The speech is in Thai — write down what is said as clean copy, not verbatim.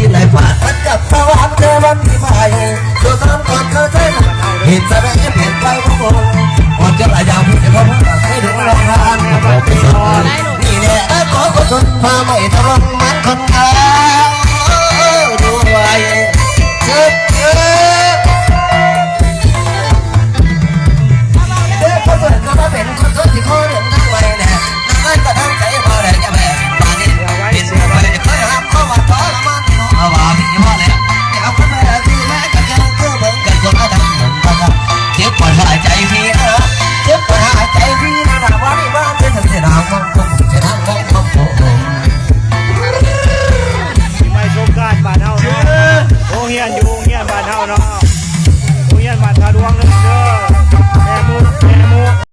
ที่ไหนผ่านมันกับสวรรค์เจอวันที่ใหม่ตัวตามก่อนเธอใช่ไหมเหตุจะได้เปลี่ยนไปทุกคนก่อนจะหลายอย่างพี่จะพบให้ถึงรองทานนี่แหละขอคนทนพาไม่ทรมานคนงามด้วยเจ็บเด็กคนเกิดก็มาเป็นคนสดที่เขาเดินทั้งวัยแน่นั่งก็ตั้งใจพอแหละจะแบ่งปากนี้เป็นไปจะเคยห้ามเขาว่าท้อละมันเอาว่าพี่พ่อเลยอย่าคนแรกที่แม่ก็จะเพื่อเบิ่งกันคนละดังเหมือนกันเจ็บปวดหายใจพี่นะเจ็บปวดหายใจพี่นะถามว่านี่บ้านเป็นเสียดายของผมจะนั่งมองของผม ไม่โชคการบ้านเฮาเนาะ